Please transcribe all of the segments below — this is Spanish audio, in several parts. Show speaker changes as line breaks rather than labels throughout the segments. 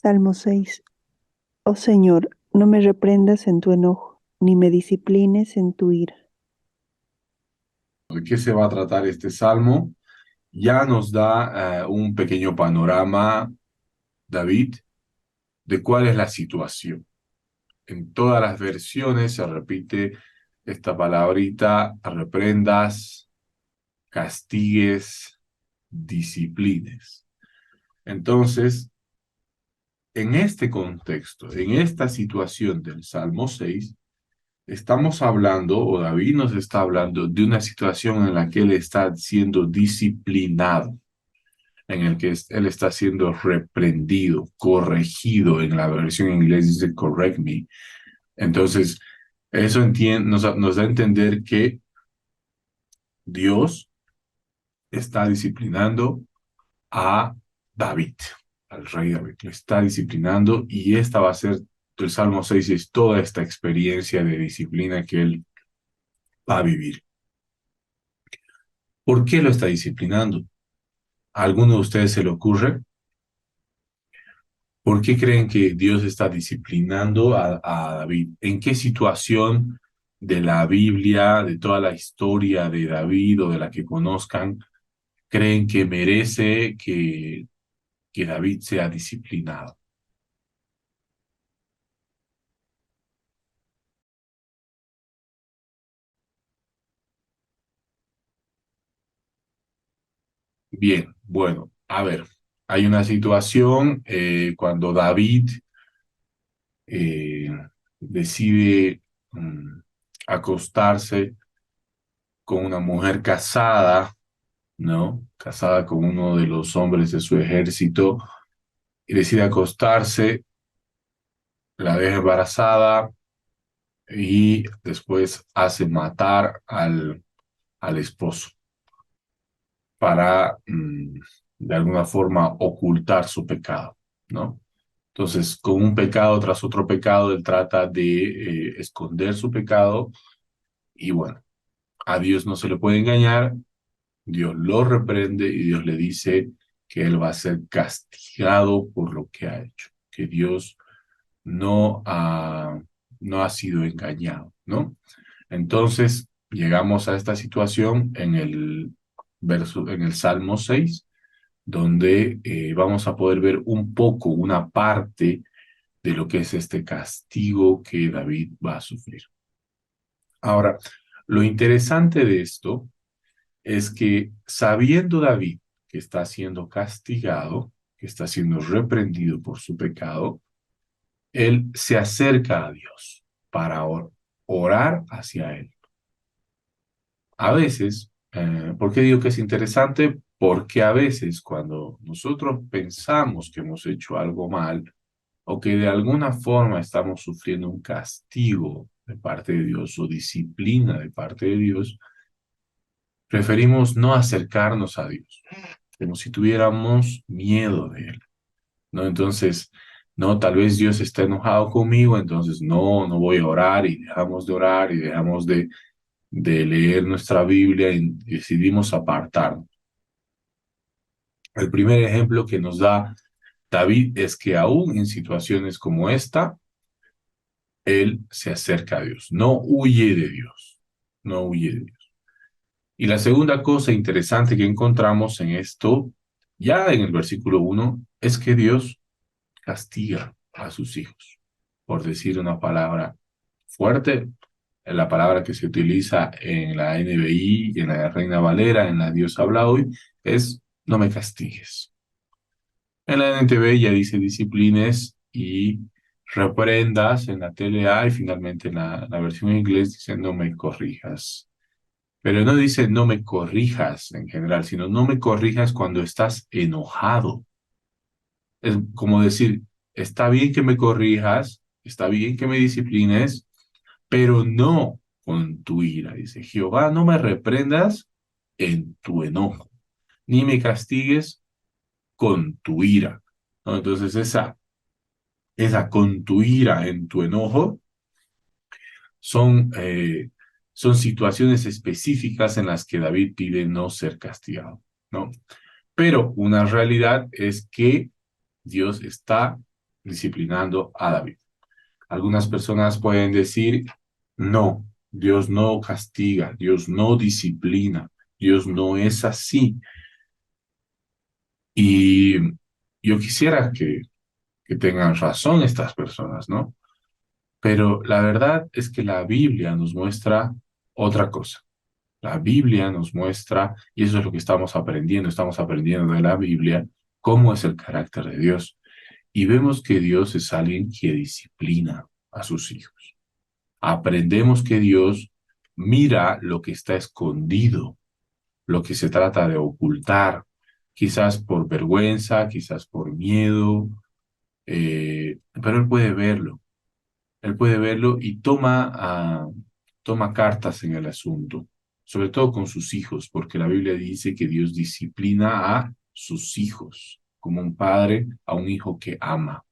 Salmo 6. Oh Señor, no me reprendas en tu enojo, ni me disciplines en tu ira.
¿De qué se va a tratar este salmo? Ya nos da un pequeño panorama, David, de cuál es la situación. En todas las versiones se repite esta palabrita: reprendas, castigues, disciplines. Entonces, en este contexto, en esta situación del Salmo 6, estamos hablando, o David nos está hablando, de una situación en la que él está siendo disciplinado, en el que él está siendo reprendido, corregido. En la versión en inglés dice correct me. Entonces, eso nos da a entender que Dios está disciplinando a David, al rey David. Lo está disciplinando, y esta va a ser, el Salmo 6 es toda esta experiencia de disciplina que él va a vivir. ¿Por qué lo está disciplinando? ¿A alguno de ustedes se le ocurre? ¿Por qué creen que Dios está disciplinando a David? ¿En qué situación de la Biblia, de toda la historia de David o de la que conozcan, creen que merece que David sea disciplinado? Bien, bueno, a ver, hay una situación cuando David eh, decide acostarse con una mujer casada, ¿no? Casada con uno de los hombres de su ejército, y decide acostarse, la deja embarazada y después hace matar al esposo para, de alguna forma, ocultar su pecado, ¿no? Entonces, con un pecado tras otro pecado, él trata de esconder su pecado, y bueno, a Dios no se le puede engañar. Dios lo reprende y Dios le dice que él va a ser castigado por lo que ha hecho, que Dios no ha, no ha sido engañado, ¿no? Entonces, llegamos a esta situación en el Salmo 6, donde vamos a poder ver un poco, una parte de lo que es este castigo que David va a sufrir. Ahora, lo interesante de esto es que, sabiendo David que está siendo castigado, que está siendo reprendido por su pecado, él se acerca a Dios para orar hacia él. A veces, ¿por qué digo que es interesante? Porque a veces cuando nosotros pensamos que hemos hecho algo mal, o que de alguna forma estamos sufriendo un castigo de parte de Dios o disciplina de parte de Dios, preferimos no acercarnos a Dios, como si tuviéramos miedo de Él, ¿no? Entonces, no, tal vez Dios está enojado conmigo, entonces no voy a orar, y dejamos de orar y dejamos de leer nuestra Biblia y decidimos apartarnos. El primer ejemplo que nos da David es que aún en situaciones como esta, él se acerca a Dios, no huye de Dios, no huye de Dios. Y la segunda cosa interesante que encontramos en esto, ya en el versículo 1, es que Dios castiga a sus hijos. Por decir una palabra fuerte, la palabra que se utiliza en la NBI, en la Reina Valera, en la Dios habla hoy, es no me castigues. En la NTV ya dice disciplines y reprendas en la TLA, y finalmente en la versión en inglés dice no me corrijas. Pero no dice no me corrijas en general, sino no me corrijas cuando estás enojado. Es como decir, está bien que me corrijas, está bien que me disciplines, pero no con tu ira. Dice Jehová, no me reprendas en tu enojo, ni me castigues con tu ira, ¿no? Entonces esa con tu ira, en tu enojo, son, son situaciones específicas en las que David pide no ser castigado, ¿no? Pero una realidad es que Dios está disciplinando a David. Algunas personas pueden decir, no, Dios no castiga, Dios no disciplina, Dios no es así. Y yo quisiera que tengan razón estas personas, ¿no? Pero la verdad es que la Biblia nos muestra otra cosa. La Biblia nos muestra, y eso es lo que estamos aprendiendo de la Biblia, cómo es el carácter de Dios. Y vemos que Dios es alguien que disciplina a sus hijos. Aprendemos que Dios mira lo que está escondido, lo que se trata de ocultar, quizás por vergüenza, quizás por miedo, pero Él puede verlo y toma cartas en el asunto, sobre todo con sus hijos, porque la Biblia dice que Dios disciplina a sus hijos, como un padre a un hijo que ama.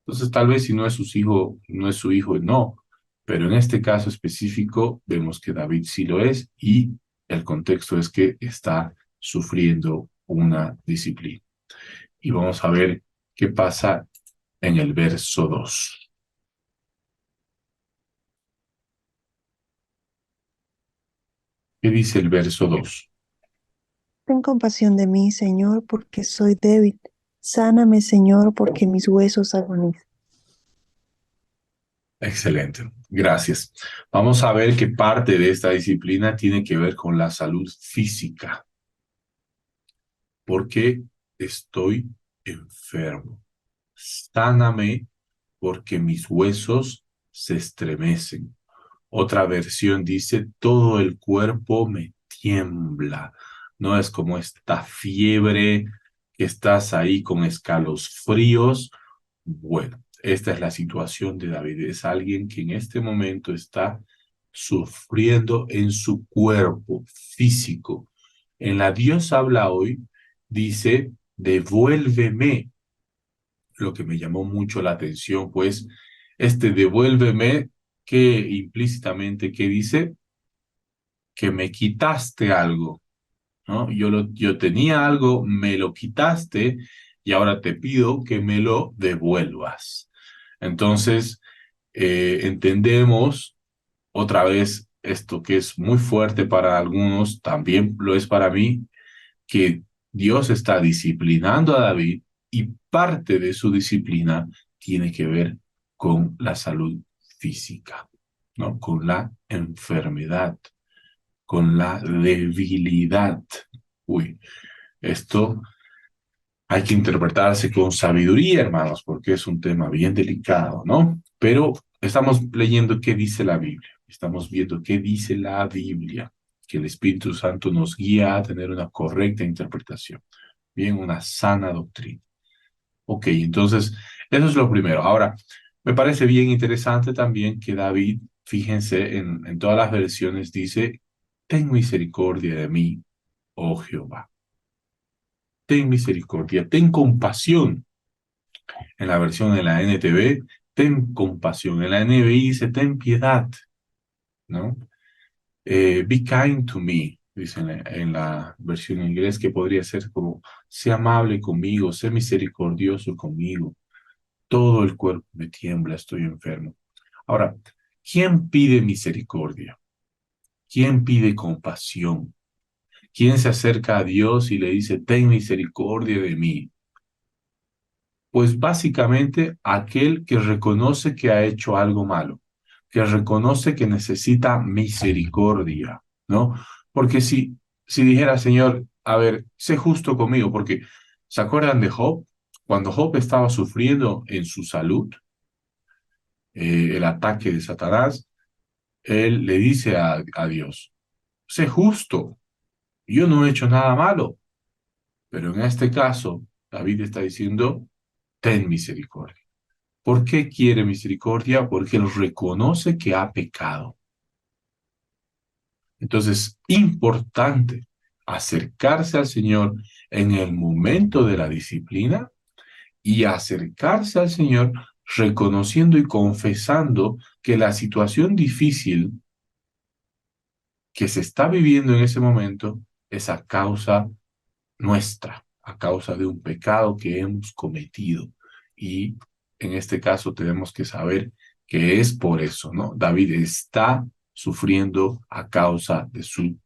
Entonces, tal vez si no es su hijo, no es su hijo, no, pero en este caso específico vemos que David sí lo es y el contexto es que está sufriendo una disciplina. Y vamos a ver qué pasa en el verso 2. ¿Qué dice el verso 2?
Ten compasión de mí, Señor, porque soy débil. Sáname, Señor, porque mis huesos agonizan.
Excelente, gracias. Vamos a ver que parte de esta disciplina tiene que ver con la salud física, porque estoy enfermo. Sáname porque mis huesos se estremecen. Otra versión dice, todo el cuerpo me tiembla. No es como esta fiebre que estás ahí con escalofríos. Bueno, esta es la situación de David. Es alguien que en este momento está sufriendo en su cuerpo físico. En la Dios habla hoy, dice, devuélveme, lo que me llamó mucho la atención, pues, este devuélveme, que implícitamente, ¿qué dice? Que me quitaste algo, ¿no? Yo tenía algo, me lo quitaste y ahora te pido que me lo devuelvas. Entonces, entendemos otra vez esto que es muy fuerte para algunos, también lo es para mí, que Dios está disciplinando a David y parte de su disciplina tiene que ver con la salud física, ¿no? Con la enfermedad, con la debilidad. Uy, esto hay que interpretarse con sabiduría, hermanos, porque es un tema bien delicado, ¿no? Pero estamos leyendo qué dice la Biblia, estamos viendo qué dice la Biblia, que el Espíritu Santo nos guía a tener una correcta interpretación, bien, una sana doctrina. Ok, entonces, eso es lo primero. Ahora, me parece bien interesante también que David, fíjense, en todas las versiones dice, ten misericordia de mí, oh Jehová. Ten misericordia, ten compasión. En la versión de la NTV, ten compasión. En la NBI dice, ten piedad, ¿no? Be kind to me, dice en la versión en inglés, que podría ser como, sé amable conmigo, sé misericordioso conmigo. Todo el cuerpo me tiembla, estoy enfermo. Ahora, ¿quién pide misericordia? ¿Quién pide compasión? ¿Quién se acerca a Dios y le dice, ten misericordia de mí? Pues básicamente aquel que reconoce que ha hecho algo malo, que reconoce que necesita misericordia, ¿no? Porque si dijera, Señor, a ver, sé justo conmigo, porque ¿se acuerdan de Job? Cuando Job estaba sufriendo en su salud, el ataque de Satanás, él le dice a Dios, sé justo, yo no he hecho nada malo, pero en este caso, David está diciendo, ten misericordia. ¿Por qué quiere misericordia? Porque él reconoce que ha pecado. Entonces, importante acercarse al Señor en el momento de la disciplina y acercarse al Señor reconociendo y confesando que la situación difícil que se está viviendo en ese momento es a causa nuestra, a causa de un pecado que hemos cometido. Y en este caso tenemos que saber que es por eso, ¿no? David está sufriendo a causa de su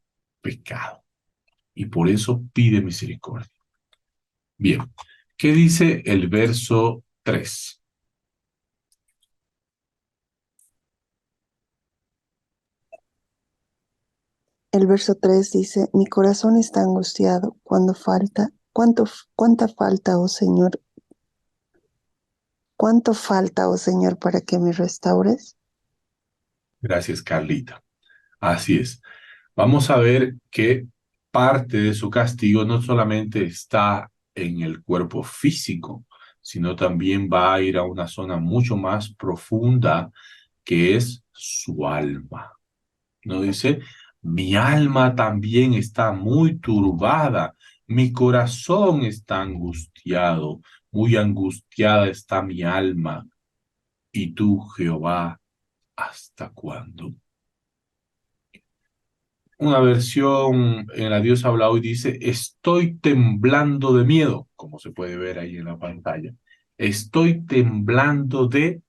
pecado y por eso pide misericordia. Bien, ¿qué dice el verso 3?
El verso 3 dice, mi corazón está angustiado cuánta falta, oh Señor, cuánto falta, oh Señor, para que me restaures.
Gracias, Carlita. Así es. Vamos a ver que parte de su castigo no solamente está en el cuerpo físico, sino también va a ir a una zona mucho más profunda que es su alma. ¿No dice? Mi alma también está muy turbada, mi corazón está angustiado, muy angustiada está mi alma. ¿Y tú, Jehová, hasta cuándo? Una versión en la Dios habla hoy dice, estoy temblando de miedo, como se puede ver ahí en la pantalla. Estoy temblando de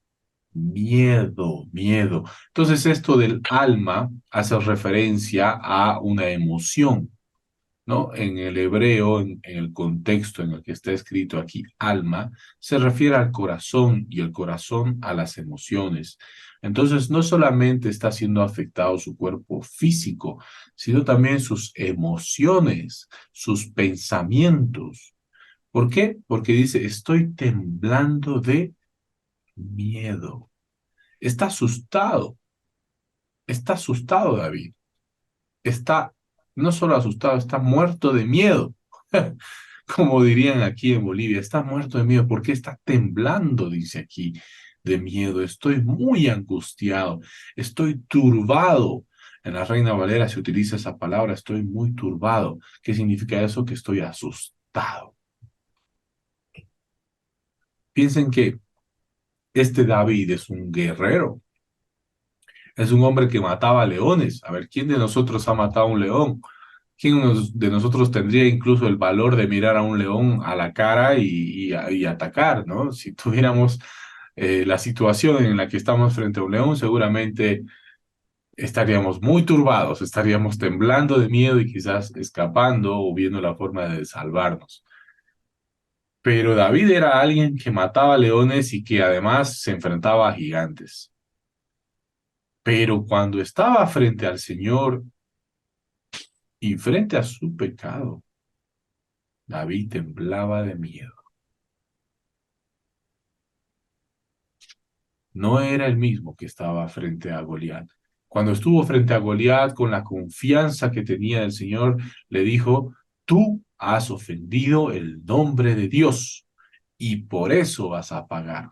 miedo, miedo. Entonces esto del alma hace referencia a una emoción, ¿no? En el hebreo, en el contexto en el que está escrito aquí, alma, se refiere al corazón y el corazón a las emociones. Entonces, no solamente está siendo afectado su cuerpo físico, sino también sus emociones, sus pensamientos. ¿Por qué? Porque dice, estoy temblando de miedo. Está asustado David. Está no solo asustado, está muerto de miedo. Como dirían aquí en Bolivia, está muerto de miedo. ¿Por qué está temblando? Dice aquí, de miedo. Estoy muy angustiado, estoy turbado. En la Reina Valera se utiliza esa palabra, estoy muy turbado. ¿Qué significa eso? Que estoy asustado. Piensen que este David es un guerrero, es un hombre que mataba leones. A ver, ¿quién de nosotros ha matado a un león? De nosotros tendría incluso el valor de mirar a un león a la cara y atacar, ¿no? Si tuviéramos la situación en la que estamos frente a un león, seguramente estaríamos muy turbados, estaríamos temblando de miedo y quizás escapando o viendo la forma de salvarnos. Pero David era alguien que mataba leones y que además se enfrentaba a gigantes. Pero cuando estaba frente al Señor y frente a su pecado, David temblaba de miedo. No era el mismo que estaba frente a Goliat. Cuando estuvo frente a Goliat, con la confianza que tenía del Señor, le dijo, tú has ofendido el nombre de Dios y por eso vas a pagar.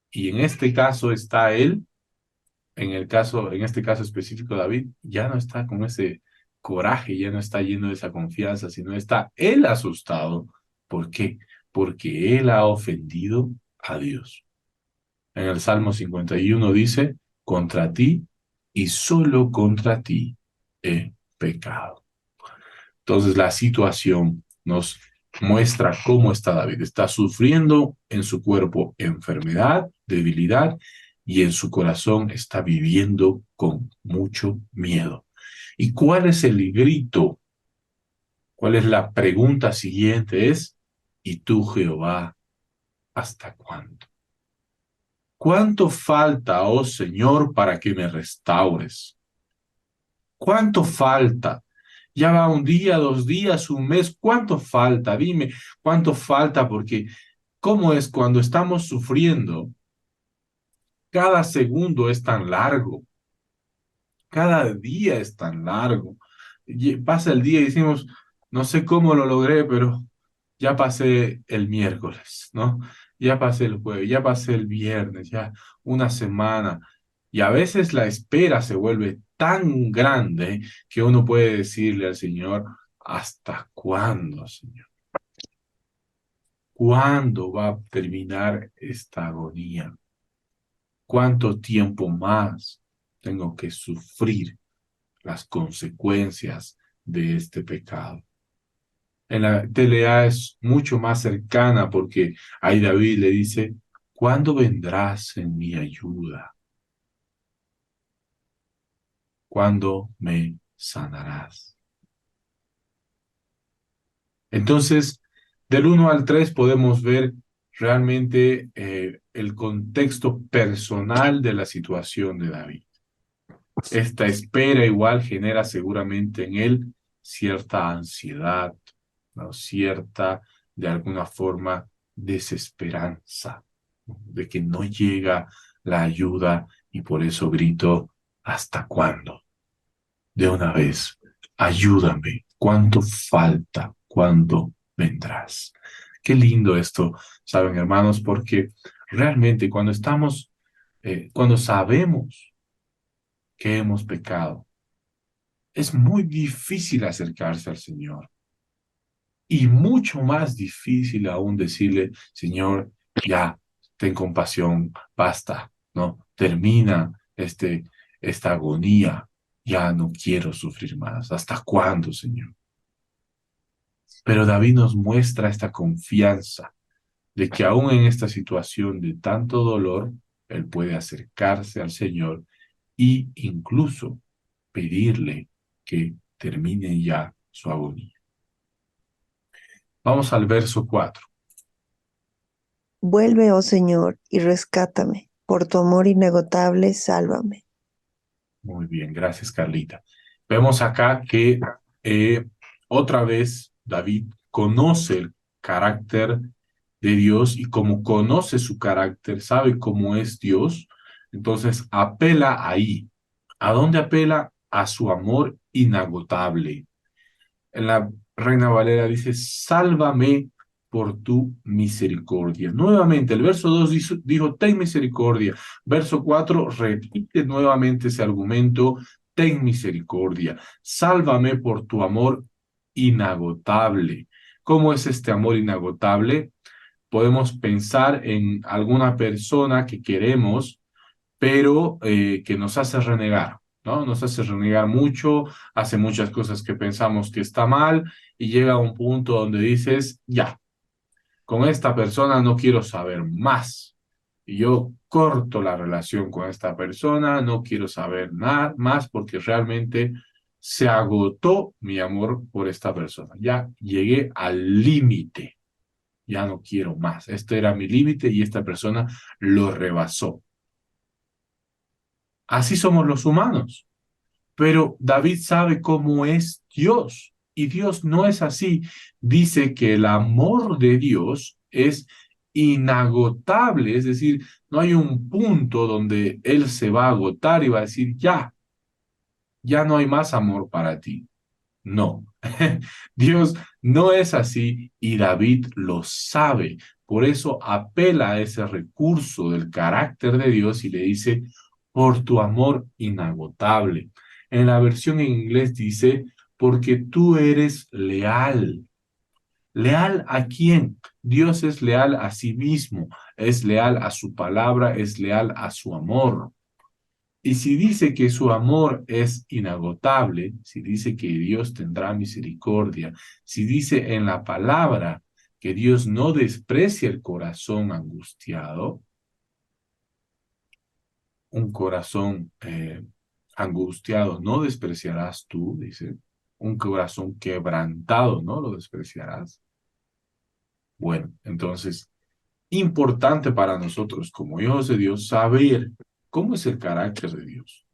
Y en este caso está él, en este caso específico David, ya no está con ese coraje, ya no está lleno de esa confianza, sino está él asustado. ¿Por qué? Porque él ha ofendido a Dios. En el Salmo 51 dice, contra ti y solo contra ti he pecado. Entonces la situación nos muestra cómo está David. Está sufriendo en su cuerpo enfermedad, debilidad, y en su corazón está viviendo con mucho miedo. ¿Y cuál es el grito? ¿Cuál es la pregunta siguiente? Es, ¿y tú, Jehová, hasta cuándo? ¿Cuánto falta, oh Señor, para que me restaures? ¿Cuánto falta? Ya va un día, 2 días, un mes. ¿Cuánto falta? Dime, ¿cuánto falta? Porque ¿cómo es cuando estamos sufriendo? Cada segundo es tan largo, cada día es tan largo. Pasa el día y decimos, no sé cómo lo logré, pero ya pasé el miércoles, ¿no? Ya pasé el jueves, ya pasé el viernes, ya una semana. Y a veces la espera se vuelve tan grande que uno puede decirle al Señor, ¿hasta cuándo, Señor? ¿Cuándo va a terminar esta agonía? ¿Cuánto tiempo más tengo que sufrir las consecuencias de este pecado? En la TLA es mucho más cercana porque ahí David le dice, ¿cuándo vendrás en mi ayuda? ¿Cuándo me sanarás? Entonces, del 1 al 3 podemos ver realmente el contexto personal de la situación de David. Esta espera igual genera seguramente en él cierta ansiedad, ¿no? Cierta, de alguna forma, desesperanza, ¿no? De que no llega la ayuda y por eso grito, ¿hasta cuándo? De una vez, ayúdame. ¿Cuánto falta? ¿Cuándo vendrás? Qué lindo esto, ¿saben, hermanos? Porque realmente cuando sabemos que hemos pecado, es muy difícil acercarse al Señor y mucho más difícil aún decirle, Señor, ya, ten compasión, basta, ¿no? Termina esta agonía, ya no quiero sufrir más. ¿Hasta cuándo, Señor? Pero David nos muestra esta confianza de que aún en esta situación de tanto dolor, él puede acercarse al Señor e incluso pedirle que termine ya su agonía. Vamos al verso 4.
Vuelve, oh Señor, y rescátame. Por tu amor inagotable, sálvame.
Muy bien, gracias Carlita. Vemos acá que otra vez David conoce el carácter de Dios y como conoce su carácter, sabe cómo es Dios, entonces apela ahí. ¿A dónde apela? A su amor inagotable. En la Reina Valera dice, sálvame por tu misericordia. Nuevamente, el verso 2 dijo, ten misericordia. Verso 4 repite nuevamente ese argumento, ten misericordia. Sálvame por tu amor inagotable. ¿Cómo es este amor inagotable? Podemos pensar en alguna persona que queremos pero que nos hace renegar, ¿no? Nos hace renegar mucho, hace muchas cosas que pensamos que está mal y llega a un punto donde dices, ya, con esta persona no quiero saber más. Y yo corto la relación con esta persona, no quiero saber nada más porque realmente se agotó mi amor por esta persona. Ya llegué al límite, ya no quiero más. Este era mi límite y esta persona lo rebasó. Así somos los humanos. Pero David sabe cómo es Dios y Dios no es así. Dice que el amor de Dios es inagotable, es decir, no hay un punto donde Él se va a agotar y va a decir, ya, ya no hay más amor para ti. No, Dios no es así y David lo sabe. Por eso apela a ese recurso del carácter de Dios y le dice, por tu amor inagotable. En la versión en inglés dice, porque tú eres leal. ¿Leal a quién? Dios es leal a sí mismo, es leal a su palabra, es leal a su amor. Y si dice que su amor es inagotable, si dice que Dios tendrá misericordia, si dice en la palabra que Dios no desprecia el corazón angustiado, un corazón angustiado no despreciarás tú, dice, un corazón quebrantado no lo despreciarás. Bueno, entonces, importante para nosotros como hijos de Dios saber cómo es el carácter de Dios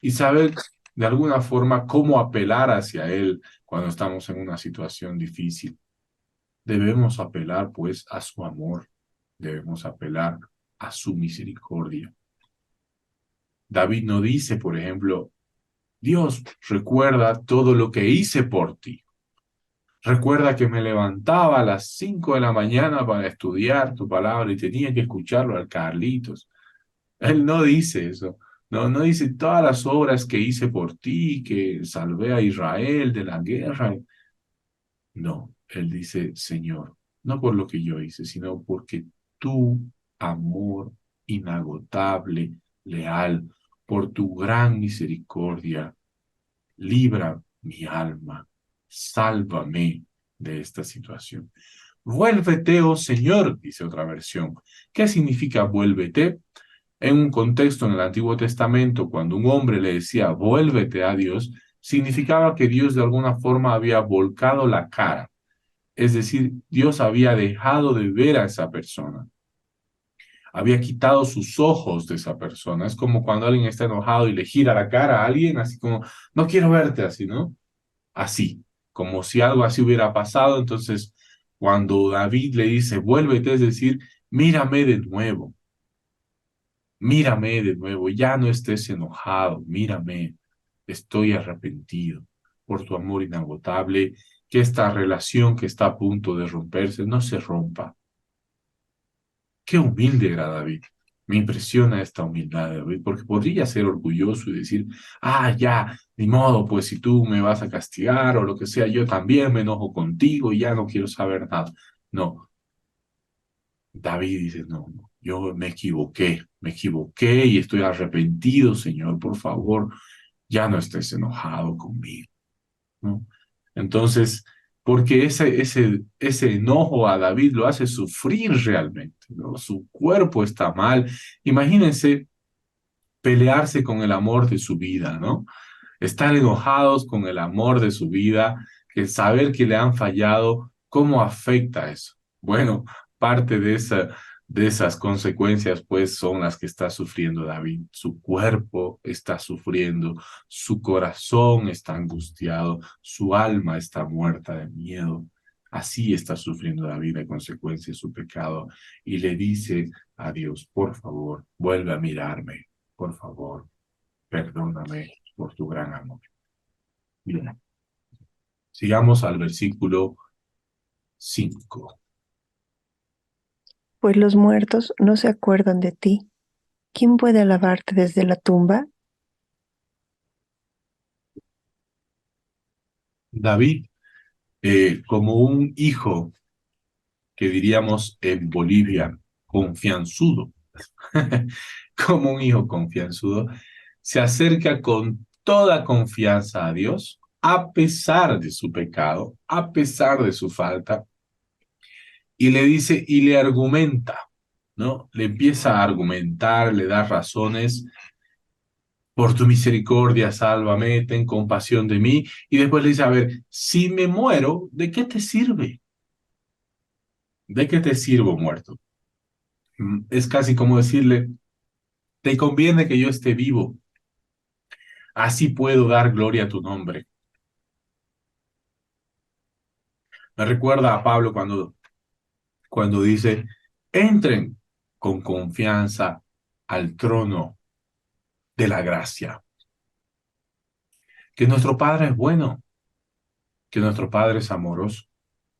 y saber de alguna forma cómo apelar hacia Él cuando estamos en una situación difícil. Debemos apelar pues a su amor, debemos apelar a su misericordia. David no dice, por ejemplo, Dios, recuerda todo lo que hice por ti. Recuerda que me levantaba a las 5 de la mañana para estudiar tu palabra y tenía que escucharlo al Carlitos. Él no dice eso. No, no dice todas las obras que hice por ti, que salvé a Israel de la guerra. No, él dice, Señor, no por lo que yo hice, sino porque tu amor inagotable, leal, por tu gran misericordia, libra mi alma, sálvame, de esta situación. Vuélvete, oh Señor, dice otra versión. ¿Qué significa vuélvete? En un contexto en el Antiguo Testamento, cuando un hombre le decía vuélvete a Dios, significaba que Dios de alguna forma había volcado la cara. Es decir, Dios había dejado de ver a esa persona, había quitado sus ojos de esa persona. Es como cuando alguien está enojado y le gira la cara a alguien, así como, no quiero verte así, ¿no? Así, como si algo así hubiera pasado. Entonces, cuando David le dice, vuélvete, es decir, mírame de nuevo, ya no estés enojado, mírame, estoy arrepentido por tu amor inagotable, que esta relación que está a punto de romperse no se rompa. Qué humilde era David. Me impresiona esta humildad de David, porque podría ser orgulloso y decir, ya, ni modo, pues si tú me vas a castigar o lo que sea, yo también me enojo contigo y ya no quiero saber nada. No, David dice, no, no, yo me equivoqué y estoy arrepentido, Señor, por favor, ya no estés enojado conmigo, ¿no? Entonces, porque ese enojo a David lo hace sufrir realmente, ¿no? Su cuerpo está mal. Imagínense pelearse con el amor de su vida, ¿no? Estar enojados con el amor de su vida, que saber que le han fallado, ¿cómo afecta eso? Bueno, parte de esas consecuencias, pues, son las que está sufriendo David. Su cuerpo está sufriendo, su corazón está angustiado, su alma está muerta de miedo. Así está sufriendo David a consecuencia de su pecado y le dice a Dios, por favor, vuelve a mirarme, por favor, perdóname por tu gran amor. Bien, sigamos al versículo 5.
Pues los muertos no se acuerdan de ti. ¿Quién puede alabarte desde la tumba?
David, como un hijo, que diríamos en Bolivia, confianzudo, como un hijo confianzudo, se acerca con toda confianza a Dios, a pesar de su pecado, a pesar de su falta, y le dice y le argumenta, ¿no? Le empieza a argumentar, le da razones. Por tu misericordia, sálvame, ten compasión de mí. Y después le dice, a ver, si me muero, ¿de qué te sirve? ¿De qué te sirvo muerto? Es casi como decirle, te conviene que yo esté vivo, así puedo dar gloria a tu nombre. Me recuerda a Pablo cuando dice, entren con confianza al trono de la gracia. Que nuestro Padre es bueno, que nuestro Padre es amoroso,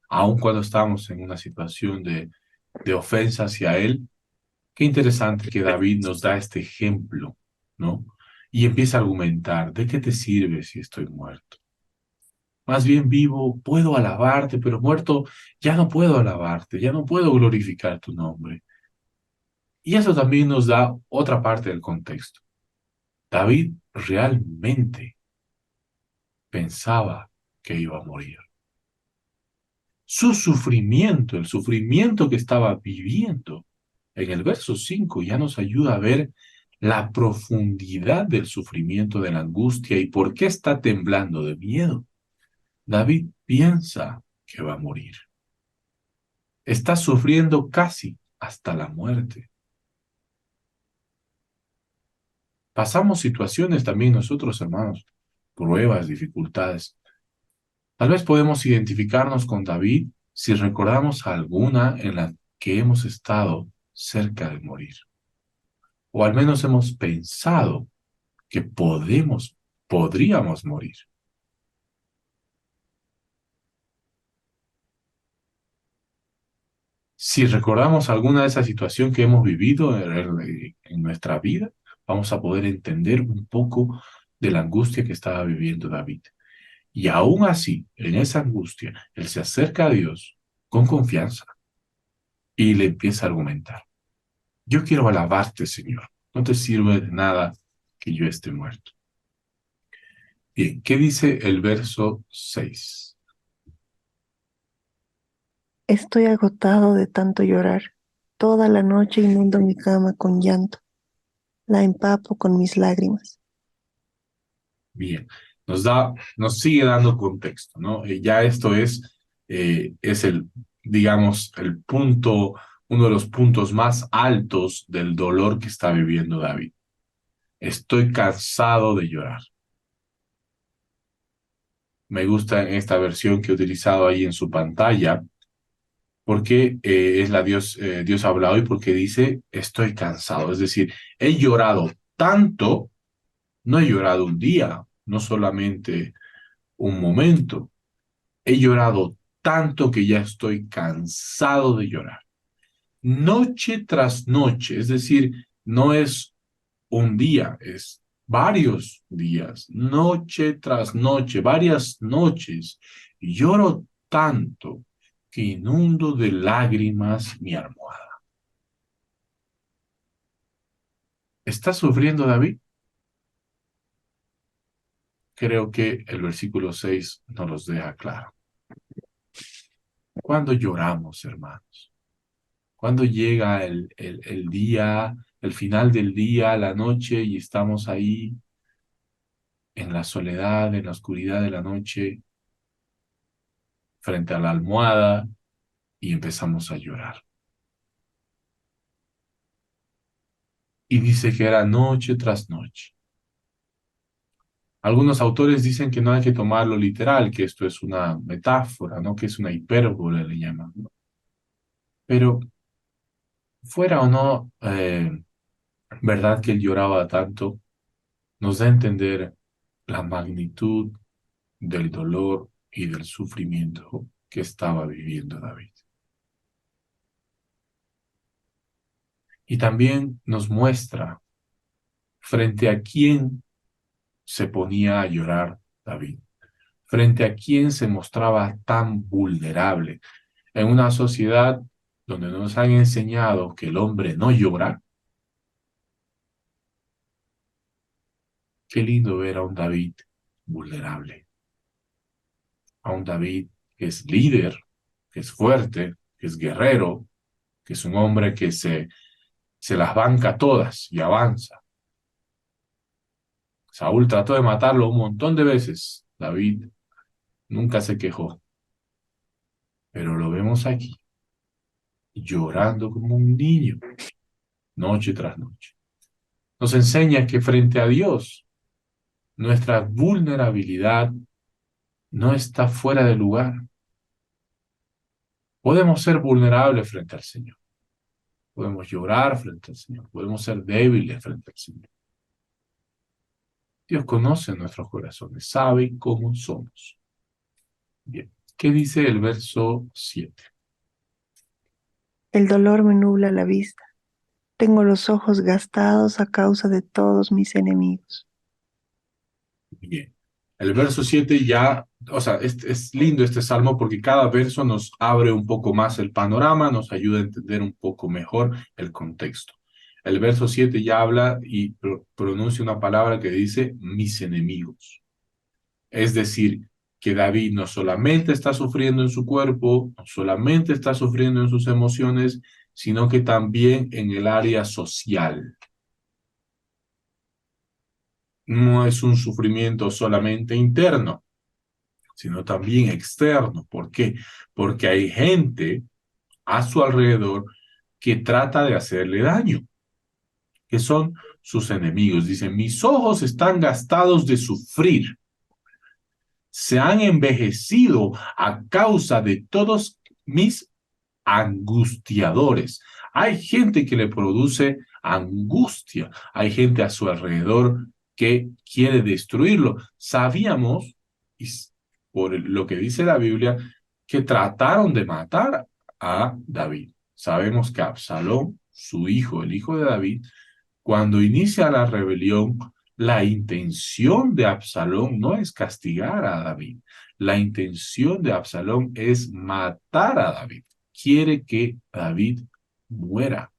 aun cuando estamos en una situación de ofensa hacia Él. Qué interesante que David nos da este ejemplo, ¿no? Y empieza a argumentar, ¿de qué te sirve si estoy muerto? Más bien vivo, puedo alabarte, pero muerto ya no puedo alabarte, ya no puedo glorificar tu nombre. Y eso también nos da otra parte del contexto. David realmente pensaba que iba a morir. Su sufrimiento, el sufrimiento que estaba viviendo en el verso 5 ya nos ayuda a ver la profundidad del sufrimiento, de la angustia y por qué está temblando de miedo. David piensa que va a morir. Está sufriendo casi hasta la muerte. Pasamos situaciones también nosotros, hermanos, pruebas, dificultades. Tal vez podemos identificarnos con David si recordamos alguna en la que hemos estado cerca de morir. O al menos hemos pensado que podríamos morir. Si recordamos alguna de esas situaciones que hemos vivido en nuestra vida, vamos a poder entender un poco de la angustia que estaba viviendo David. Y aún así, en esa angustia, él se acerca a Dios con confianza y le empieza a argumentar. Yo quiero alabarte, Señor. No te sirve de nada que yo esté muerto. Bien, ¿qué dice el verso 6?
Estoy agotado de tanto llorar. Toda la noche inundo mi cama con llanto. La empapo con mis lágrimas.
Bien, nos sigue dando contexto, ¿no? Ya esto es digamos, uno de los puntos más altos del dolor que está viviendo David. Estoy cansado de llorar. Me gusta esta versión que he utilizado ahí en su pantalla, porque es Dios habla hoy, porque dice, estoy cansado. Es decir, he llorado tanto, no he llorado un día, no solamente un momento. He llorado tanto que ya estoy cansado de llorar. Noche tras noche, es decir, no es un día, es varios días, noche tras noche, varias noches. Lloro tanto que inundo de lágrimas mi almohada. ¿Está sufriendo David? Creo que el versículo 6 nos los deja claro. ¿Cuándo lloramos, hermanos? Cuando llega el día, el final del día, la noche, y estamos ahí en la soledad, en la oscuridad de la noche, frente a la almohada, y empezamos a llorar. Y dice que era noche tras noche. Algunos autores dicen que no hay que tomarlo literal, que esto es una metáfora, ¿no? Que es una hipérbole, le llaman, ¿no? Pero fuera o no, verdad que él lloraba tanto, nos da a entender la magnitud del dolor y del sufrimiento que estaba viviendo David. Y también nos muestra frente a quién se ponía a llorar David, frente a quién se mostraba tan vulnerable. En una sociedad donde nos han enseñado que el hombre no llora, qué lindo ver a un David vulnerable, a un David que es líder, que es fuerte, que es guerrero, que es un hombre que se las banca todas y avanza. Saúl trató de matarlo un montón de veces. David nunca se quejó, pero lo vemos aquí, llorando como un niño, noche tras noche. Nos enseña que frente a Dios, nuestra vulnerabilidad no está fuera de lugar. Podemos ser vulnerables frente al Señor. Podemos llorar frente al Señor. Podemos ser débiles frente al Señor. Dios conoce nuestros corazones, sabe cómo somos. Bien, ¿qué dice el verso 7?
El dolor me nubla la vista. Tengo los ojos gastados a causa de todos mis enemigos.
Bien. El verso 7 ya, o sea, es lindo este salmo porque cada verso nos abre un poco más el panorama, nos ayuda a entender un poco mejor el contexto. El verso 7 ya habla y pronuncia una palabra que dice mis enemigos. Es decir, que David no solamente está sufriendo en su cuerpo, no solamente está sufriendo en sus emociones, sino que también en el área social. No es un sufrimiento solamente interno, sino también externo. ¿Por qué? Porque hay gente a su alrededor que trata de hacerle daño, que son sus enemigos. Dicen, mis ojos están gastados de sufrir, se han envejecido a causa de todos mis angustiadores. Hay gente que le produce angustia, hay gente a su alrededor que quiere destruirlo. Sabíamos, y por lo que dice la Biblia, que trataron de matar a David. Sabemos que Absalón, su hijo, el hijo de David, cuando inicia la rebelión, la intención de Absalón no es castigar a David. La intención de Absalón es matar a David. Quiere que David muera.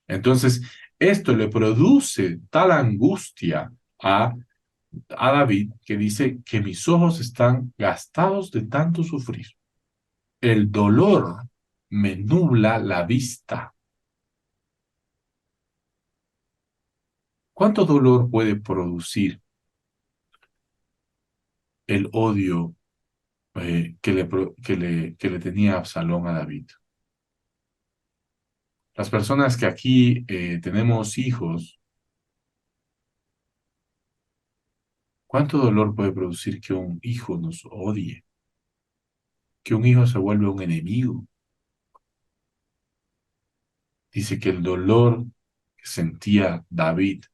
Entonces, esto le produce tal angustia a David que dice que mis ojos están gastados de tanto sufrir. el dolor me nubla la vista. ¿Cuánto dolor puede producir el odio que le tenía Absalón a David? Las personas que aquí tenemos hijos, ¿cuánto dolor puede producir que un hijo nos odie? Que un hijo se vuelve un enemigo. Dice que el dolor que sentía David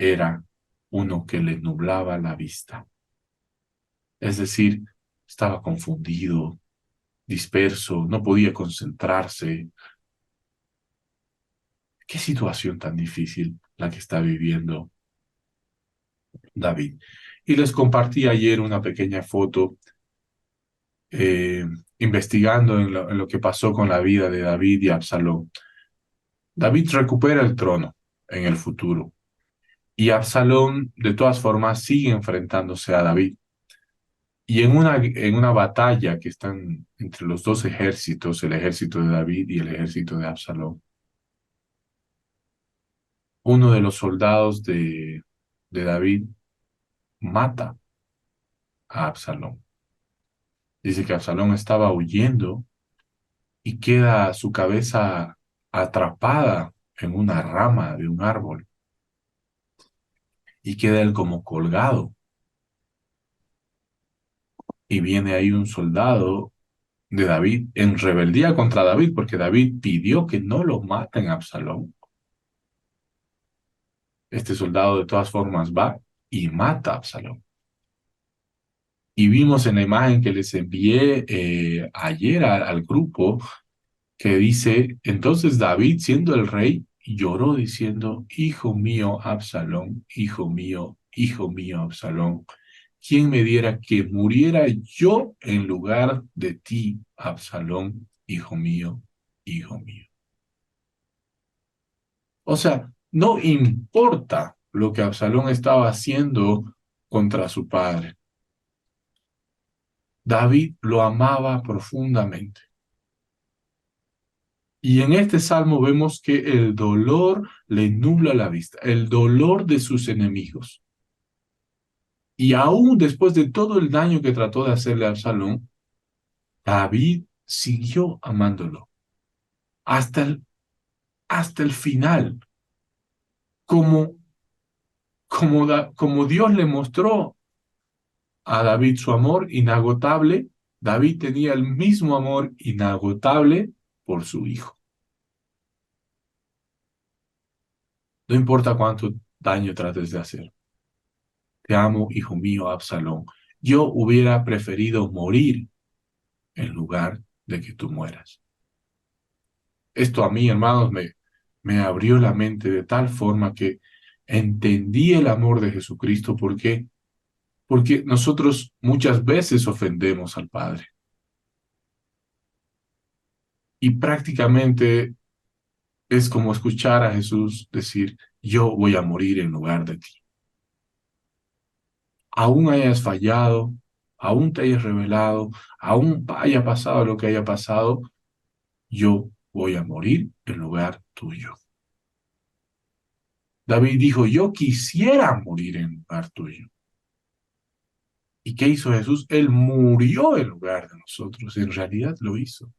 era uno que le nublaba la vista. Es decir, estaba confundido, disperso, no podía concentrarse. Qué situación tan difícil la que está viviendo David. Y les compartí ayer una pequeña foto eh, investigando en lo que pasó con la vida de David y Absalón. David recupera el trono en el futuro y Absalón de todas formas sigue enfrentándose a David. Y en una batalla que están entre los dos ejércitos, el ejército de David y el ejército de Absalón, uno de los soldados de David mata a Absalón. Dice que Absalón estaba huyendo y queda su cabeza atrapada en una rama de un árbol y queda él como colgado. Y viene ahí un soldado de David en rebeldía contra David, porque David pidió que no lo maten a Absalón. Este soldado de todas formas va y mata a Absalón. Y vimos en la imagen que les envié ayer al grupo que dice, entonces David, siendo el rey, lloró diciendo, hijo mío, Absalón, ¿quién me diera que muriera yo en lugar de ti, Absalón, hijo mío, hijo mío? O sea, no importa lo que Absalón estaba haciendo contra su padre. David lo amaba profundamente. Y en este salmo vemos que el dolor le nubla la vista, el dolor de sus enemigos. Y aún después de todo el daño que trató de hacerle a Absalón, David siguió amándolo hasta hasta el final, como, como Dios le mostró a David su amor inagotable. David tenía el mismo amor inagotable por su hijo. No importa cuánto daño trates de hacer. Te amo, hijo mío, Absalón. Yo hubiera preferido morir en lugar de que tú mueras. Esto a mí, hermanos, me abrió la mente de tal forma que entendí el amor de Jesucristo. ¿Por qué? Porque nosotros muchas veces ofendemos al Padre. Y prácticamente es como escuchar a Jesús decir, yo voy a morir en lugar de ti. Aún hayas fallado, aún te hayas rebelado, aún haya pasado lo que haya pasado, yo voy a morir en lugar tuyo. David dijo, yo quisiera morir en lugar tuyo. ¿Y qué hizo Jesús? Él murió en lugar de nosotros. En realidad lo hizo.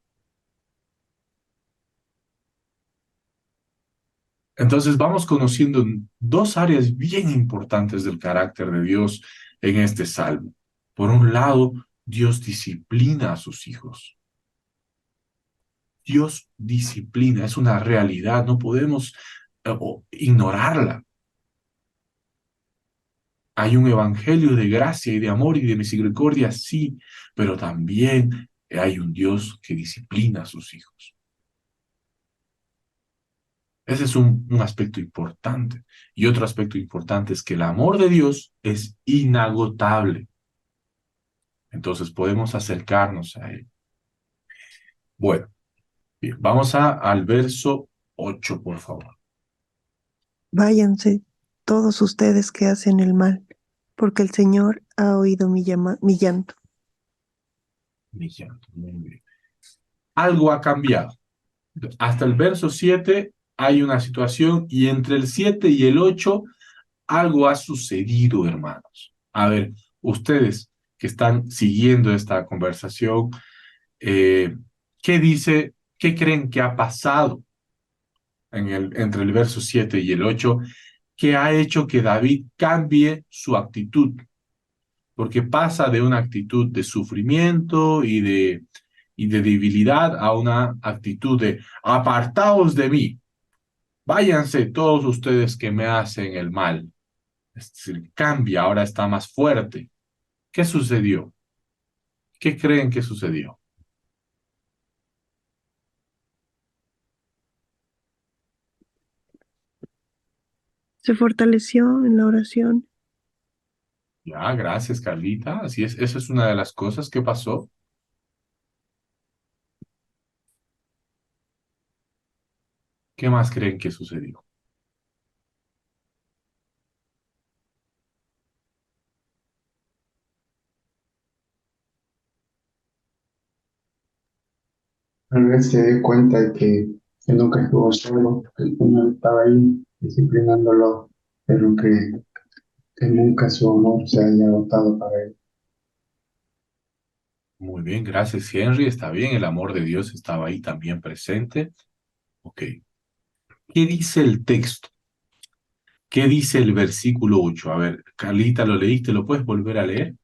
Entonces vamos conociendo dos áreas bien importantes del carácter de Dios en este salmo. Por un lado, Dios disciplina a sus hijos. Dios disciplina, es una realidad, no podemos ignorarla. Hay un evangelio de gracia y de amor y de misericordia, sí, pero también hay un Dios que disciplina a sus hijos. Ese es un aspecto importante. Y otro aspecto importante es que el amor de Dios es inagotable. Entonces podemos acercarnos a Él. Bueno, bien, vamos al verso 8, por favor.
Váyanse todos ustedes que hacen el mal, porque el Señor ha oído mi llanto.
Mi llanto, muy bien. algo ha cambiado. Hasta el verso 7 hay una situación y entre el 7 y el 8 algo ha sucedido, hermanos. A ver, ustedes que están siguiendo esta conversación, eh, ¿qué dice, qué creen que ha pasado entre el verso 7 y el 8 que ha hecho que David cambie su actitud? Porque pasa de una actitud de sufrimiento y de debilidad a una actitud de apartaos de mí, váyanse todos ustedes que me hacen el mal. Es decir, cambia, ahora está más fuerte. ¿Qué sucedió? ¿Qué creen que sucedió?
Se fortaleció en la oración.
Ya, gracias, Carlita. Así es, esa es una de las cosas que pasó. ¿Qué más creen que sucedió?
Tal vez se dé cuenta de que nunca estuvo solo, que el Señor estaba ahí disciplinándolo, pero que nunca su amor se haya agotado para él.
Muy bien, gracias, Henry. Está bien, el amor de Dios estaba ahí también presente. Ok. ¿Qué dice el texto? ¿Qué dice el versículo 8? A ver, Carlita, ¿lo leíste? ¿Lo puedes volver a leer?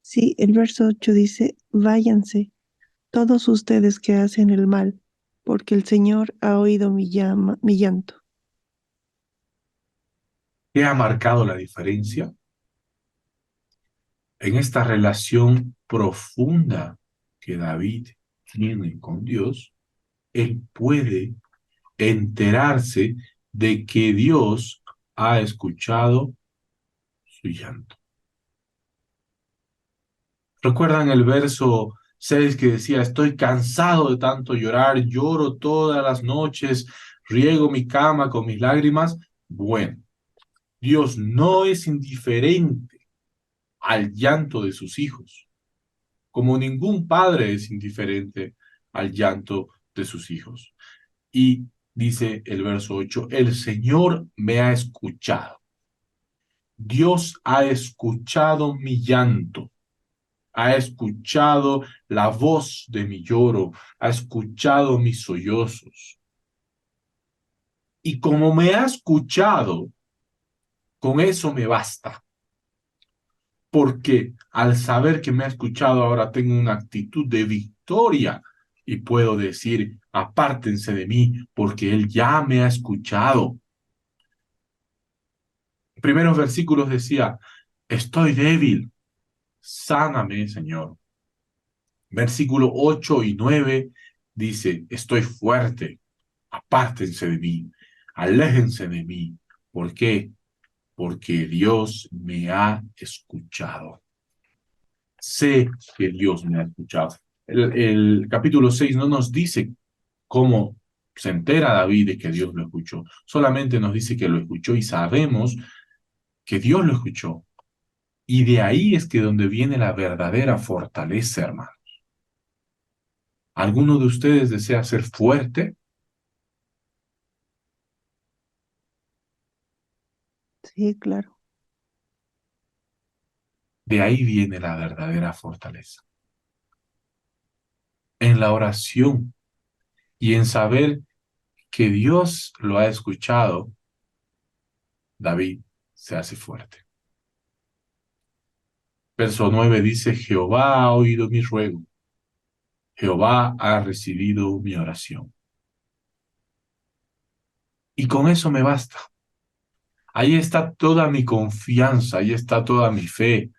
Sí, el verso 8 dice, váyanse, todos ustedes que hacen el mal, porque el Señor ha oído mi llanto.
¿Qué ha marcado la diferencia? En esta relación profunda que David tiene con Dios, él puede enterarse de que Dios ha escuchado su llanto. ¿Recuerdan el verso 6 que decía, estoy cansado de tanto llorar, lloro todas las noches, riego mi cama con mis lágrimas? Bueno, Dios no es indiferente al llanto de sus hijos, como ningún padre es indiferente al llanto de sus hijos. Y dice el verso 8, el Señor me ha escuchado. Dios ha escuchado mi llanto, ha escuchado la voz de mi lloro, ha escuchado mis sollozos. Y como me ha escuchado, con eso me basta. Porque al saber que me ha escuchado ahora tengo una actitud de victoria y puedo decir, apártense de mí, porque Él ya me ha escuchado. Primeros versículos decía, estoy débil, sáname, Señor. Versículo 8 y 9 dice, estoy fuerte, apártense de mí, aléjense de mí. ¿Por qué? Porque Dios me ha escuchado. Sé que Dios me ha escuchado. El capítulo 6 no nos dice cómo se entera David de que Dios lo escuchó. Solamente nos dice que lo escuchó y sabemos que Dios lo escuchó. Y de ahí es que donde viene la verdadera fortaleza, hermano. ¿Alguno de ustedes desea ser fuerte?
Sí, claro.
De ahí viene la verdadera fortaleza. En la oración y en saber que Dios lo ha escuchado, David se hace fuerte. Verso 9 dice, Jehová ha oído mi ruego, Jehová ha recibido mi oración. Y con eso me basta. Ahí está toda mi confianza, ahí está toda mi fe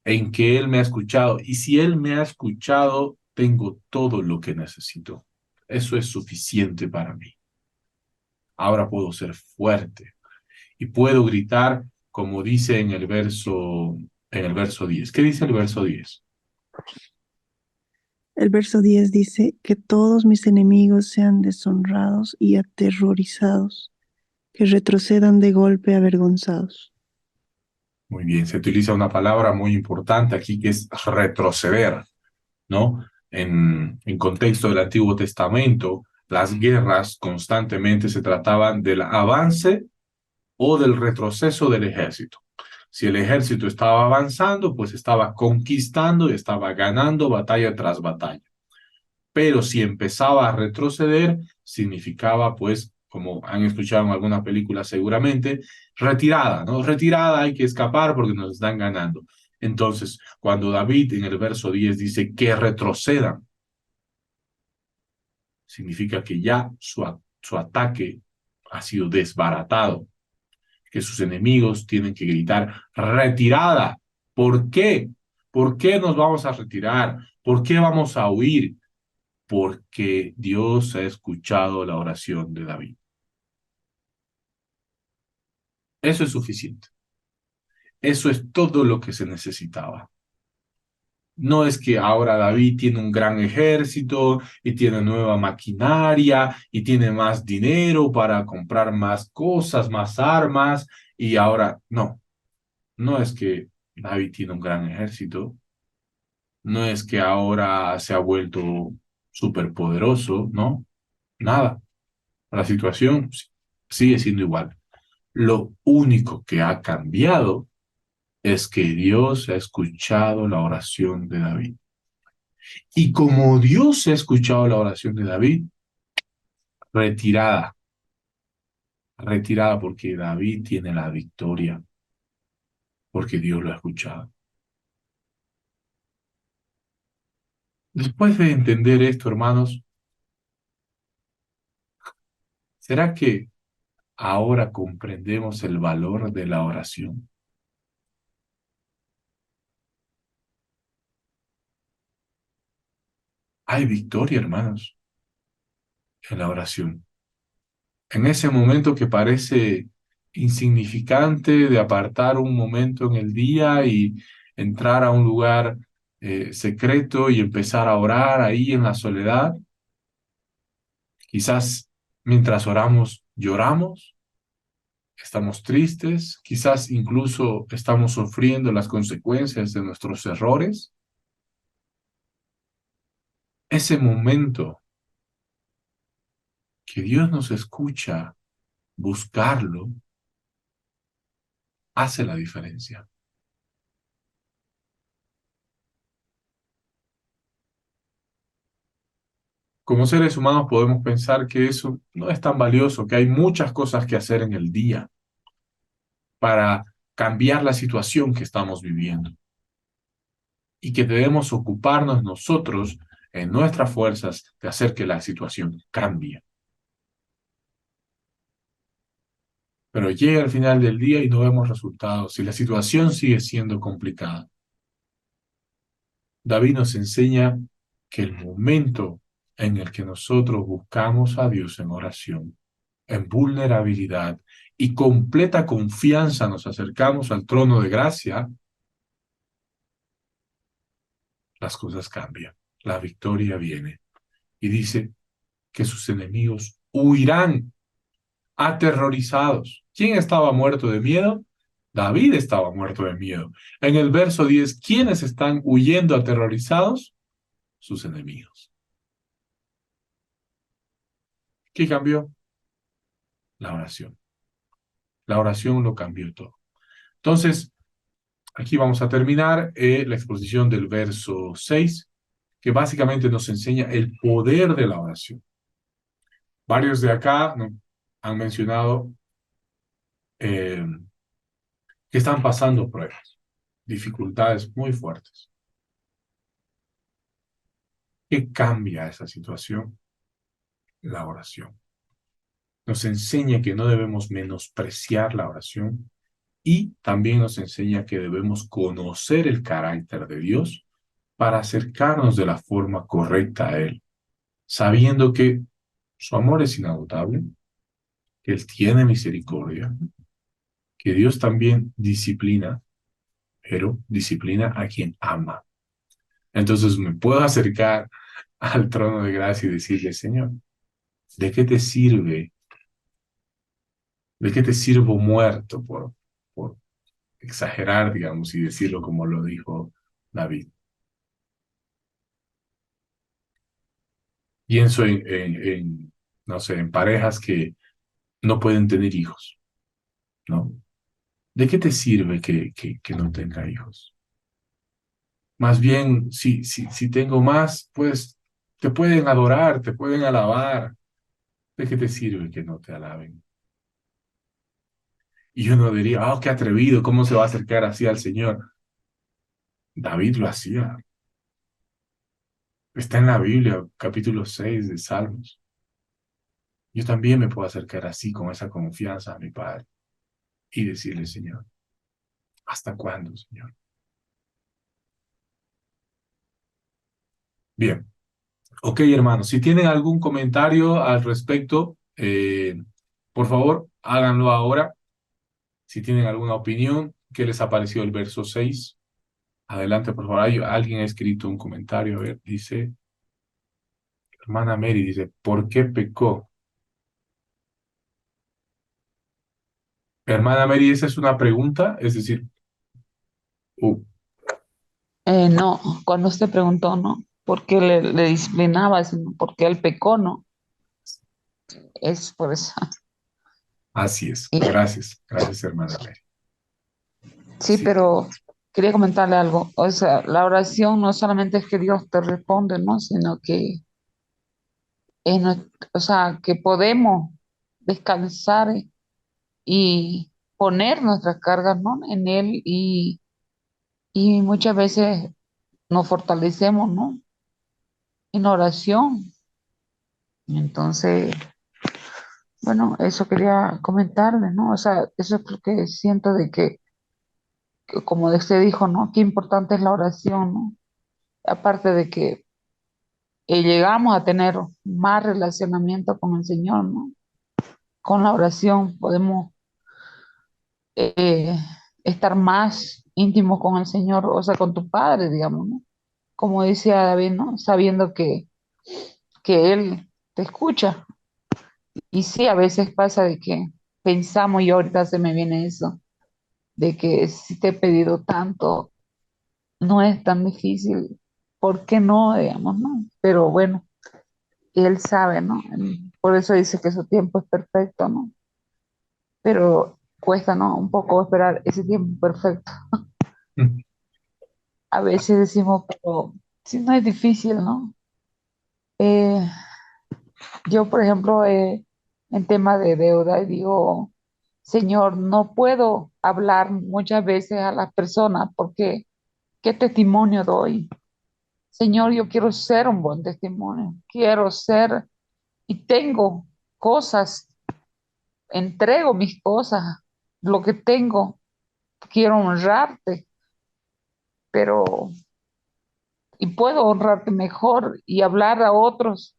en que Él me ha escuchado. Y si Él me ha escuchado, tengo todo lo que necesito. Eso es suficiente para mí. Ahora puedo ser fuerte y puedo gritar como dice en el verso 10. ¿Qué dice el verso 10?
El verso 10 dice, que todos mis enemigos sean deshonrados y aterrorizados, que retrocedan de golpe avergonzados.
Muy bien, se utiliza una palabra muy importante aquí que es retroceder, ¿no? en contexto del Antiguo Testamento, las guerras constantemente se trataban del avance o del retroceso del ejército. Si el ejército estaba avanzando, pues estaba conquistando y estaba ganando batalla tras batalla. Pero si empezaba a retroceder, significaba, pues, como han escuchado en alguna película seguramente, retirada, ¿no? Retirada, hay que escapar porque nos están ganando. Entonces, cuando David en el verso 10 dice que retrocedan, significa que ya su ataque ha sido desbaratado, que sus enemigos tienen que gritar retirada. ¿Por qué? ¿Por qué nos vamos a retirar? ¿Por qué vamos a huir? Porque Dios ha escuchado la oración de David. Eso es suficiente. Eso es todo lo que se necesitaba. No es que ahora David tiene un gran ejército y tiene nueva maquinaria y tiene más dinero para comprar más cosas, más armas y ahora no. No es que David tiene un gran ejército. No es que ahora se ha vuelto superpoderoso, ¿no? Nada. La situación sigue siendo igual. Lo único que ha cambiado es que Dios ha escuchado la oración de David. Y como Dios ha escuchado la oración de David, retirada, retirada porque David tiene la victoria, porque Dios lo ha escuchado. Después de entender esto, hermanos, ¿será que ahora comprendemos el valor de la oración? Hay victoria, hermanos, en la oración. En ese momento que parece insignificante de apartar un momento en el día y entrar a un lugar secreto y empezar a orar ahí en la soledad, quizás mientras oramos lloramos, estamos tristes, quizás incluso estamos sufriendo las consecuencias de nuestros errores. Ese momento que Dios nos escucha, buscarlo, hace la diferencia. Como seres humanos podemos pensar que eso no es tan valioso, que hay muchas cosas que hacer en el día para cambiar la situación que estamos viviendo y que debemos ocuparnos nosotros en nuestras fuerzas de hacer que la situación cambie. Pero llega el final del día y no vemos resultados y la situación sigue siendo complicada. David nos enseña que el momento en el que nosotros buscamos a Dios en oración, en vulnerabilidad y completa confianza nos acercamos al trono de gracia, las cosas cambian, la victoria viene. Y dice que sus enemigos huirán aterrorizados. ¿Quién estaba muerto de miedo? David estaba muerto de miedo. En el verso 10, ¿quiénes están huyendo aterrorizados? Sus enemigos. ¿Qué cambió? La oración. La oración lo cambió todo. Entonces, aquí vamos a terminar la exposición del verso 6, que básicamente nos enseña el poder de la oración. Varios de acá han mencionado eh, que están pasando pruebas, dificultades muy fuertes. ¿Qué cambia esa situación? La oración. Nos enseña que no debemos menospreciar la oración y también nos enseña que debemos conocer el carácter de Dios para acercarnos de la forma correcta a Él, sabiendo que su amor es inagotable, que Él tiene misericordia, que Dios también disciplina, pero disciplina a quien ama. Entonces me puedo acercar al trono de gracia y decirle, Señor, ¿de qué te sirve? ¿De qué te sirvo muerto por exagerar, digamos, y decirlo como lo dijo David? Pienso no sé, en parejas que no pueden tener hijos, ¿no? ¿De qué te sirve que no tenga hijos? Más bien, si tengo más, pues te pueden adorar, te pueden alabar. ¿De qué te sirve que no te alaben? Y uno diría, oh, qué atrevido, ¿cómo se va a acercar así al Señor? David lo hacía. Está en la Biblia, capítulo 6 de Salmos. Yo también me puedo acercar así, con esa confianza a mi Padre y decirle, Señor, ¿hasta cuándo, Señor? Bien, ok, hermanos, si tienen algún comentario al respecto, por favor, háganlo ahora. Si tienen alguna opinión, ¿qué les ha parecido el verso 6? Adelante, por favor. Alguien ha escrito un comentario, a ver, dice, hermana Mary, dice, ¿por qué pecó? Hermana Mary, esa es una pregunta, es decir, uh,
No, cuando usted preguntó, ¿no? ¿Por qué le disciplinaba? Sino porque él pecó, ¿no? Es por eso.
así es.
Y-
Gracias, gracias, hermana Mary.
sí,
Sí,
pero quería comentarle algo. O sea, la oración no solamente es que Dios te responde, ¿no? Sino que o sea, que podemos descansar y poner nuestras cargas, ¿no? En Él y muchas veces nos fortalecemos, ¿no? En oración. Entonces, bueno, eso quería comentarle, ¿no? O sea, eso es lo que siento de que como usted dijo, ¿no? Qué importante es la oración, ¿no? Aparte de que llegamos a tener más relacionamiento con el Señor, ¿no? Con la oración podemos eh, estar más íntimos con el Señor, o sea, con tu Padre, digamos, ¿no? Como decía David, ¿no? Sabiendo que Él te escucha. Y sí, a veces pasa de que pensamos, y ahorita se me viene eso, de que si te he pedido tanto, no es tan difícil, ¿por qué no, digamos, no? Pero bueno, Él sabe, ¿no? Por eso dice que su tiempo es perfecto, ¿no? Pero cuesta, ¿no? Un poco esperar ese tiempo perfecto. A veces decimos, pero si no es difícil, ¿no? Eh, yo, por ejemplo, en tema de deuda, digo, Señor, no puedo hablar muchas veces a las personas porque ¿qué testimonio doy? Señor, yo quiero ser un buen testimonio, quiero ser y tengo cosas, entrego mis cosas, lo que tengo, quiero honrarte, pero y puedo honrarte mejor y hablar a otros,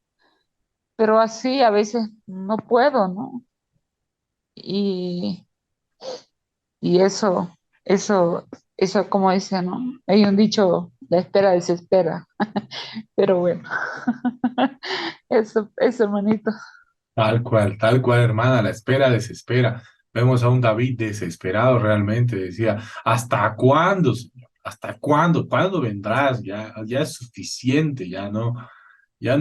pero así a veces no puedo, ¿no? Y, y eso como dice, ¿no? Hay un dicho, la espera desespera, pero bueno, eso, hermanito.
tal cual, hermana, la espera desespera. Vemos a un David desesperado realmente, decía, ¿hasta cuándo, Señor? ¿Hasta cuándo? ¿Cuándo vendrás? Ya es suficiente, ya no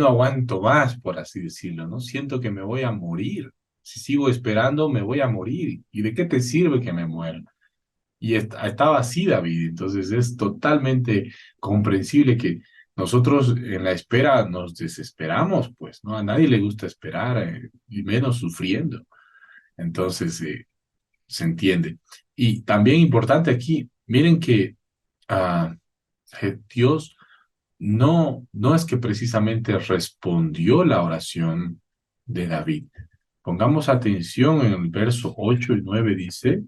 aguanto más, por así decirlo, ¿no? Siento que me voy a morir. Si sigo esperando, me voy a morir. ¿Y de qué te sirve que me muera? Y estaba así David, entonces es totalmente comprensible que nosotros en la espera nos desesperamos, pues, ¿no? A nadie le gusta esperar, y menos sufriendo. Entonces, se entiende. Y también importante aquí, miren que Dios no es que precisamente respondió la oración de David. Pongamos atención en el verso 8 y 9 dice,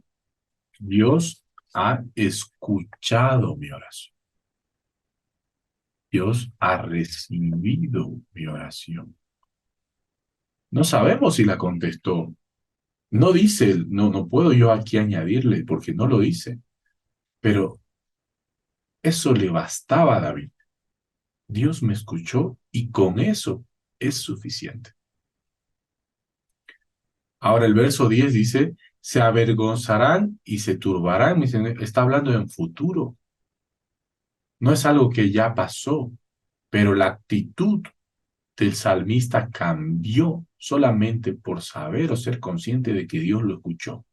Dios ha escuchado mi oración. Dios ha recibido mi oración. No sabemos si la contestó. No dice, no puedo yo aquí añadirle porque no lo dice. Pero eso le bastaba a David. Dios me escuchó y con eso es suficiente. Ahora el verso 10 dice, se avergonzarán y se turbarán. Está hablando en futuro. No es algo que ya pasó, pero la actitud del salmista cambió solamente por saber o ser consciente de que Dios lo escuchó.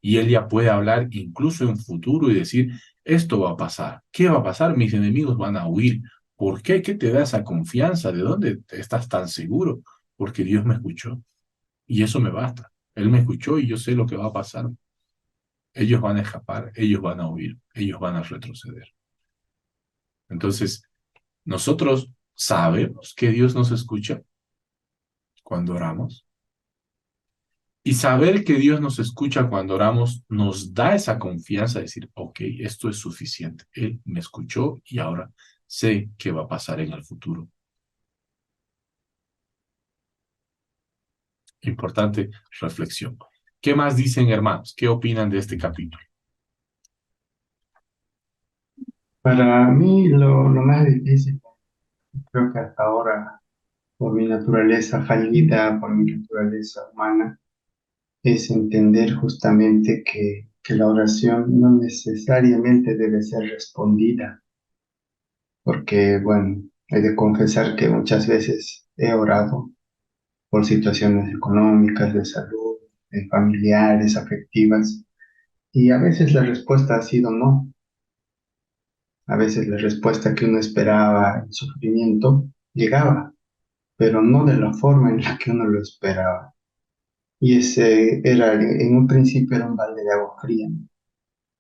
Y él ya puede hablar incluso en futuro y decir, esto va a pasar. ¿Qué va a pasar? Mis enemigos van a huir. ¿Por qué? ¿Qué te da esa confianza? ¿De dónde estás tan seguro? Porque Dios me escuchó. Y eso me basta. Él me escuchó y yo sé lo que va a pasar. Ellos van a escapar, ellos van a huir, ellos van a retroceder. Entonces, nosotros sabemos que Dios nos escucha cuando oramos. Y saber que Dios nos escucha cuando oramos nos da esa confianza de decir, ok, esto es suficiente. Él me escuchó y ahora sé qué va a pasar en el futuro. Importante reflexión. ¿Qué más dicen, hermanos? ¿Qué opinan de este capítulo?
Para mí lo más difícil, creo que hasta ahora, por mi naturaleza fallida, por mi naturaleza humana, es entender justamente que la oración no necesariamente debe ser respondida, porque, bueno, he de confesar que muchas veces he orado por situaciones económicas, de salud, familiares, afectivas, y a veces la respuesta ha sido no. A veces la respuesta que uno esperaba en sufrimiento llegaba, pero no de la forma en la que uno lo esperaba. Y ese era, en un principio era un balde de agua fría.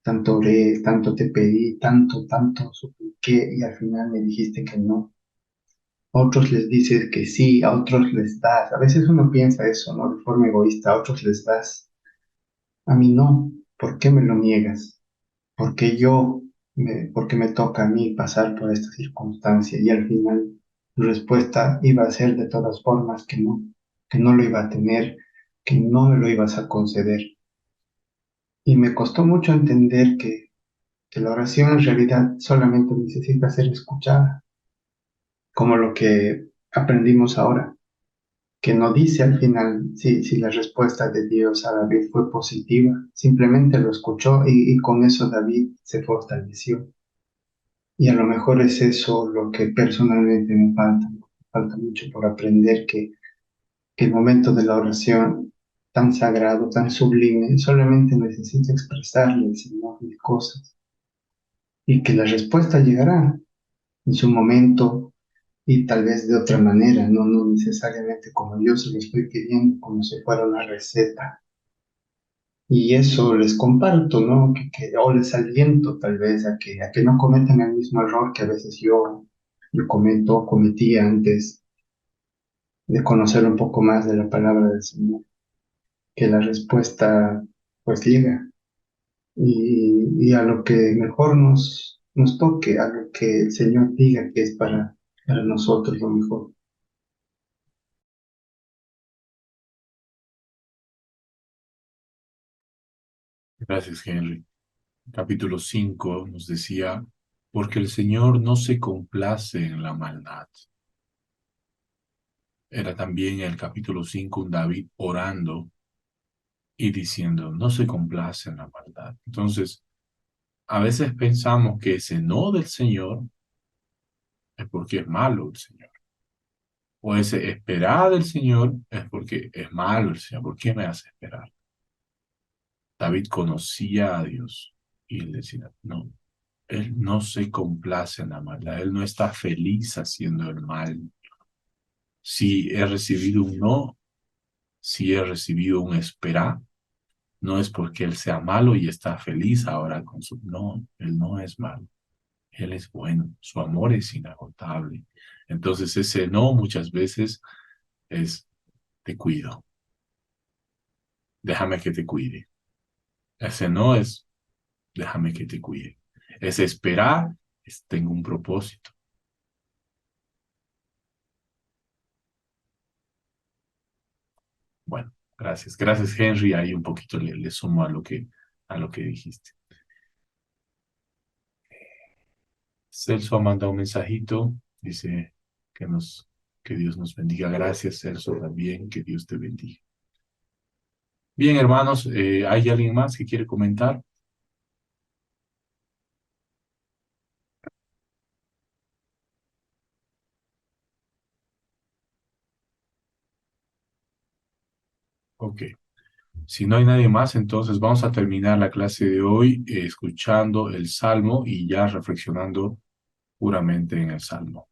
Tanto oré, tanto te pedí, tanto supliqué y al final me dijiste que no. A otros les dices que sí, a otros les das. A veces uno piensa eso, ¿no? De forma egoísta, a otros les das. A mí no. ¿Por qué me lo niegas? ¿Por qué me toca a mí pasar por esta circunstancia? Y al final tu respuesta iba a ser de todas formas que no lo iba a tener, que no me lo ibas a conceder. Y me costó mucho entender que la oración en realidad solamente necesita ser escuchada, como lo que aprendimos ahora, que no dice al final si la respuesta de Dios a David fue positiva, simplemente lo escuchó y con eso David se fortaleció. Y a lo mejor es eso lo que personalmente me falta. Falta mucho por aprender que el momento de la oración tan sagrado, tan sublime, solamente necesito expresarle al Señor mis cosas y que la respuesta llegará en su momento y tal vez de otra manera, no necesariamente como yo se lo estoy pidiendo, como si fuera una receta. Y eso les comparto, ¿no? O les aliento tal vez a que no cometan el mismo error que a veces yo cometía antes de conocer un poco más de la palabra del Señor, que la respuesta pues llega y a lo que mejor nos toque, a lo que el Señor diga que es para nosotros lo mejor.
Gracias, Henry. Capítulo 5 nos decía, porque el Señor no se complace en la maldad. Era también el capítulo 5 un David orando y diciendo, no se complace en la maldad. Entonces, a veces pensamos que ese no del Señor es porque es malo el Señor. O ese esperar del Señor es porque es malo el Señor. ¿Por qué me hace esperar? David conocía a Dios y él decía, no, él no se complace en la maldad, él no está feliz haciendo el mal. Si he recibido un no, si he recibido un esperar, no es porque él sea malo y está feliz ahora con su... No, él no es malo, él es bueno, su amor es inagotable. Entonces ese no muchas veces es, te cuido, déjame que te cuide. Ese no es, déjame que te cuide. Ese esperar es, tengo un propósito. Bueno, gracias. Gracias, Henry. Ahí un poquito le sumo a lo que dijiste. Celso ha mandado un mensajito. Dice que, que Dios nos bendiga. Gracias, Celso, también. Que Dios te bendiga. Bien, hermanos, ¿hay alguien más que quiere comentar? Ok. Si no hay nadie más, entonces vamos a terminar la clase de hoy escuchando el Salmo y ya reflexionando puramente en el Salmo.